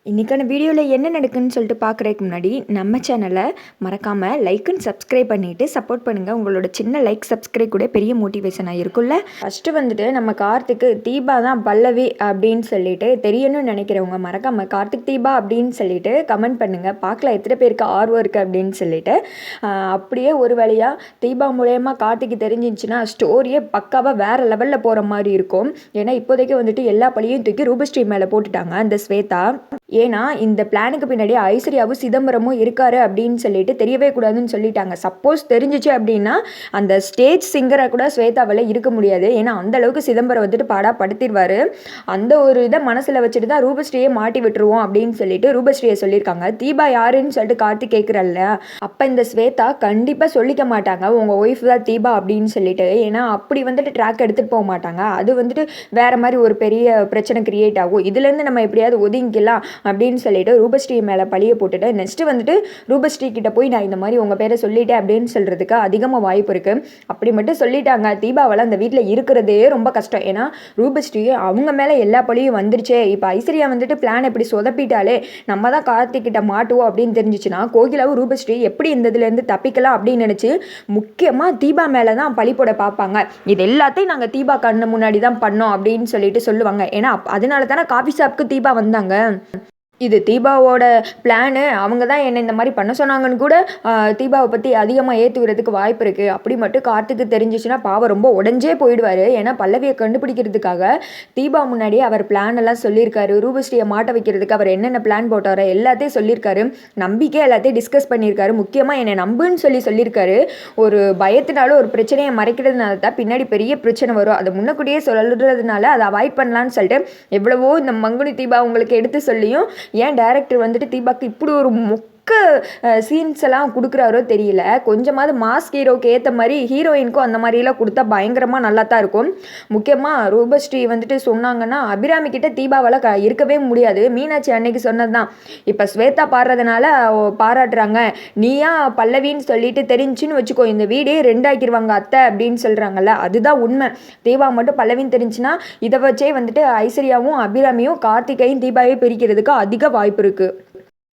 இன்றைக்கான வீடியோவில் என்ன நடக்குன்னு சொல்லிட்டு பார்க்குறதுக்கு முன்னாடி நம்ம சேனலை மறக்காமல் லைக் அண்ட் சப்ஸ்கிரைப் பண்ணிவிட்டு சப்போர்ட் பண்ணுங்கள். உங்களோட சின்ன லைக் சப்ஸ்கிரைப் கூட பெரிய மோட்டிவேஷனாக இருக்குல்ல. ஃபஸ்ட்டு வந்துட்டு நம்ம கார்த்திக்கு தீபா தான் பல்லவி அப்படின்னு சொல்லிட்டு தெரியணும்னு நினைக்கிறவங்க மறக்காமல் கார்த்திக் தீபா அப்படின்னு சொல்லிட்டு கமெண்ட் பண்ணுங்கள். பார்க்கலாம் எத்தனை பேருக்கு ஆர்வம் இருக்குது அப்படின்னு சொல்லிட்டு. அப்படியே ஒரு வழியாக தீபா மூலயமா கார்த்திக்கு தெரிஞ்சிச்சுன்னா ஸ்டோரியே பக்காவாக வேறு லெவலில் போகிற மாதிரி இருக்கும். ஏன்னா இப்போதைக்கு வந்துட்டு எல்லா பழியும் தூக்கி ரூபஸ்ரீ மேலே போட்டுட்டாங்க அந்த ஸ்வேதா. ஏன்னா இந்த பிளானுக்கு பின்னாடி ஐஸ்வர்யாவும் சிதம்பரமும் இருக்காரு அப்படின்னு சொல்லிட்டு தெரியவே கூடாதுன்னு சொல்லிட்டாங்க. சப்போஸ் தெரிஞ்சிச்சு அப்படின்னா அந்த ஸ்டேஜ் சிங்கரை கூட ஸ்வேதாவில் இருக்க முடியாது. ஏன்னா அந்த அளவுக்கு சிதம்பரம் வந்துட்டு படுத்திடுவார். அந்த ஒரு இதை மனசில் வச்சுட்டு தான் ரூபஸ்ரீயை மாட்டி விட்டுருவோம் அப்படின்னு சொல்லிட்டு ரூபஸ்ரீயை சொல்லியிருக்காங்க. தீபா யாருன்னு சொல்லிட்டு கார்த்திக் கேட்குறல்ல, அப்போ இந்த ஸ்வேதா கண்டிப்பாக சொல்லிக்க மாட்டாங்க உங்கள் ஒய்ஃப் தான் தீபா அப்படின்னு சொல்லிட்டு. ஏன்னா அப்படி வந்துட்டு ட்ராக் எடுத்துகிட்டு போக மாட்டாங்க. அது வந்துட்டு வேற மாதிரி ஒரு பெரிய பிரச்சனை கிரியேட் ஆகும். இதுலேருந்து நம்ம எப்படியாவது ஒதுங்கிக்கலாம் அப்படின்னு சொல்லிட்டு ரூபஸ்ரீ மேலே பழியை போட்டுட்டு நெக்ஸ்ட்டு வந்துட்டு ரூபஸ்ரீ கிட்ட போய் நான் இந்த மாதிரி உங்கள் பேரை சொல்லிட்டேன் அப்படின்னு சொல்கிறதுக்கு அதிகமாக வாய்ப்பு இருக்குது. அப்படி மட்டும் சொல்லிட்டாங்க தீபாவால் அந்த வீட்டில் இருக்கிறதே ரொம்ப கஷ்டம். ஏன்னா ரூபஸ்ரீ அவங்க மேலே எல்லா பழியும் வந்துருச்சே. இப்போ ஐஸ்வர்யா வந்துட்டு பிளான் எப்படி சொதப்பிட்டாலே நம்ம தான் கார்த்திக் கிட்ட மாட்டுவோம் அப்படின்னு தெரிஞ்சிச்சுன்னா கோகிலாவும் ரூபஸ்ரீ எப்படி இந்த இதுலேருந்து தப்பிக்கலாம் அப்படின்னு நினச்சி முக்கியமாக தீபா மேலே தான் பழி போட பார்ப்பாங்க. இது எல்லாத்தையும் நாங்கள் தீபா கண்ணு முன்னாடி தான் பண்ணோம் அப்படின்னு சொல்லிட்டு சொல்லுவாங்க. ஏன்னா அதனால தானே காஃபி ஷாப்புக்கு தீபா வந்தாங்க. இது தீபாவோட பிளானு. அவங்க தான் என்னை இந்த மாதிரி பண்ண சொன்னாங்கன்னு கூட தீபாவை பற்றி அதிகமாக ஏற்றுக்கிறதுக்கு வாய்ப்பு இருக்குது. அப்படி மட்டும் கார்த்திக்கு தெரிஞ்சிச்சுன்னா பாவம் ரொம்ப உடஞ்சே போயிடுவார். ஏன்னா பல்லவியை கண்டுபிடிக்கிறதுக்காக தீபா முன்னாடியே அவர் பிளான் எல்லாம் சொல்லியிருக்காரு. ரூபஸ்ரீயை மாட்ட வைக்கிறதுக்கு அவர் என்னென்ன பிளான் போட்டாரோ எல்லாத்தையும் சொல்லியிருக்காரு. நம்பிக்கை எல்லாத்தையும் டிஸ்கஸ் பண்ணியிருக்காரு. முக்கியமாக என்னை நம்புன்னு சொல்லியிருக்காரு. ஒரு பயத்தினால ஒரு பிரச்சனையை மறைக்கிறதுனால தான் பின்னாடி பெரிய பிரச்சனை வரும். அதை முன்னக்கூடியே சொல்கிறதுனால அதை அவாய்ட் பண்ணலான்னு சொல்லிட்டு எவ்வளவோ இந்த மங்குனி தீபா உங்களுக்கு எடுத்து சொல்லியும் ஏன் டைரக்டர் வந்துட்டு தீபாக்கு இப்படி ஒரு சீன்ஸ் எல்லாம் கொடுக்குறாரோ தெரியல. கொஞ்சமாவது மாஸ் ஹீரோக்கு ஏற்ற மாதிரி ஹீரோயினுக்கும் அந்த மாதிரிலாம் கொடுத்தா பயங்கரமாக நல்லா தான் இருக்கும். முக்கியமாக ரூபஸ்ரீ வந்துட்டு சொன்னாங்கன்னா அபிராமி கிட்ட தீபாவால் இருக்கவே முடியாது. மீனாட்சி அன்னைக்கு சொன்னது தான். இப்போ ஸ்வேதா பாடுறதுனால பாராட்டுறாங்க. நீயா பல்லவின்னு சொல்லிட்டு தெரிஞ்சுன்னு வச்சுக்கோ இந்த வீடே ரெண்டாக்கிடுவாங்க அத்தை அப்படின்னு சொல்கிறாங்கல்ல, அதுதான் உண்மை. தீபா மட்டும் பல்லவின்னு தெரிஞ்சுன்னா இதை வச்சே வந்துட்டு ஐஸ்வர்யாவும் அபிராமியும் கார்த்திகையும் தீபாவையும் பிரிக்கிறதுக்கு அதிக வாய்ப்பு இருக்குது.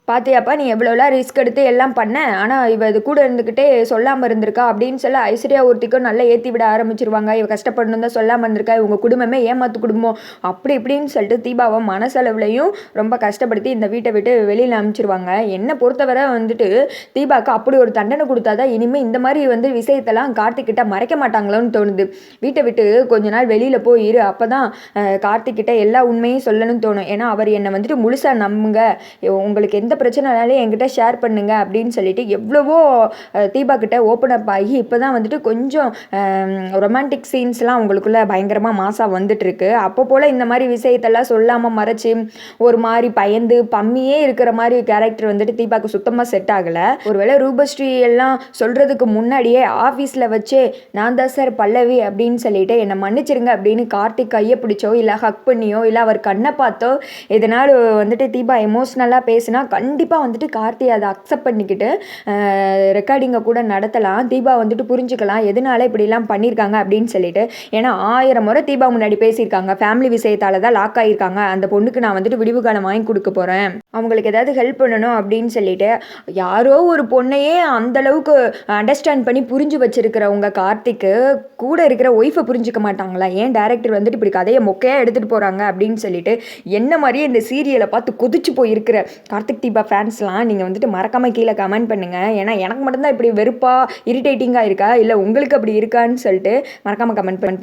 பார்த்தியாப்பா நீ எவ்வளோலாம் ரிஸ்க் எடுத்து எல்லாம் பண்ண, ஆனால் இவ இது கூட இருந்துக்கிட்டே சொல்லாமல் இருந்திருக்கா அப்படின்னு சொல்ல ஐஸ்வர்யா ஒருத்திக்கும் நல்லா ஏற்றி விட ஆரம்பிச்சிருவாங்க. இவ கஷ்டப்படணும் தான் சொல்லாமல் இருந்திருக்கா, இவங்க குடும்பமே ஏமாத்து குடும்பம் அப்படி இப்படின்னு சொல்லிட்டு தீபாவை மனசளவுலையும் ரொம்ப கஷ்டப்படுத்தி இந்த வீட்டை விட்டு வெளியில் அனுப்பிச்சிருவாங்க. என்னை பொறுத்தவரை வந்துட்டு தீபாவுக்கு அப்படி ஒரு தண்டனை கொடுத்தாதான் இனிமேல் இந்த மாதிரி வந்து விஷயத்தெல்லாம் கார்த்திக்கிட்ட மறைக்க மாட்டாங்களோன்னு தோணுது. வீட்டை விட்டு கொஞ்ச நாள் வெளியில் போயிரு, அப்போ தான் கார்த்திக்கிட்ட எல்லா உண்மையும் சொல்லணும்னு தோணும். ஏன்னா அவர் என்னை வந்துட்டு முழுசாக நம்புங்க, உங்களுக்கு எந்த பிரச்சனைனாலே என்கிட்ட ஷேர் பண்ணுங்க அப்படின்னு சொல்லிட்டு எவ்வளவோ தீபா கிட்ட ஓப்பன் அப் ஆகி இப்போ தான் வந்துட்டு கொஞ்சம் ரொமான்டிக் சீன்ஸ்லாம் உங்களுக்குள்ள பயங்கரமாக மாசாக வந்துட்டு இருக்கு. அப்போ போல் இந்த மாதிரி விஷயத்தெல்லாம் சொல்லாமல் மறைச்சி ஒரு மாதிரி பயந்து பம்மியே இருக்கிற மாதிரி கேரக்டர் வந்துட்டு தீபாவுக்கு சுத்தமாக செட் ஆகலை. ஒருவேளை ரூபஸ்ரீ எல்லாம் சொல்கிறதுக்கு முன்னாடியே ஆஃபீஸில் வச்சே நான் தான் சார் பல்லவி அப்படின்னு சொல்லிட்டு என்னை மன்னிச்சிருங்க அப்படின்னு கார்த்திக் கையை பிடிச்சோ இல்லை ஹக் பண்ணியோ இல்லை அவர் கண்ணை பார்த்தோ எதனால் வந்துட்டு தீபா எமோஷ்னலாக பேசினா கண்டிப்பாக வந்துட்டு கார்த்தி அதை அக்செப்ட் பண்ணிக்கிட்டு ரெக்கார்டிங்கை கூட நடத்தலாம். தீபா வந்துட்டு புரிஞ்சுக்கலாம் எதனால இப்படிலாம் பண்ணியிருக்காங்க அப்படின்னு சொல்லிட்டு. ஏன்னா 1000 முறை தீபா முன்னாடி பேசியிருக்காங்க. ஃபேமிலி விஷயத்தால் தான் லாக் ஆகியிருக்காங்க. அந்த பொண்ணுக்கு நான் வந்துட்டு விடிவு காலம் வாங்கி கொடுக்க போகிறேன், அவங்களுக்கு ஏதாவது ஹெல்ப் பண்ணணும் அப்படின்னு சொல்லிட்டு யாரோ ஒரு பொண்ணையே அந்தளவுக்கு அண்டர்ஸ்டாண்ட் பண்ணி புரிஞ்சு வச்சிருக்கிறவங்க கார்த்திக்கு கூட இருக்கிற ஒய்ஃபை புரிஞ்சிக்க மாட்டாங்களா? ஏன் டைரக்டர் வந்துட்டு இப்படி கதையை மொக்கையாக எடுத்துகிட்டு போகிறாங்க அப்படின்னு சொல்லிட்டு என்ன மாதிரியே இந்த சீரியலை பார்த்து கொதிச்சு போயிருக்கிற கார்த்திக் தீபா ஃபேன்ஸ்லாம் நீங்கள் வந்துட்டு மறக்காமல் கீழே கமெண்ட் பண்ணுங்கள். ஏன்னா எனக்கு மட்டும்தான் இப்படி வெறுப்பாக இரிட்டேட்டிங்காக இருக்கா இல்லை உங்களுக்கு அப்படி இருக்கான்னு சொல்லிட்டு மறக்காமல் கமெண்ட் பண்ணி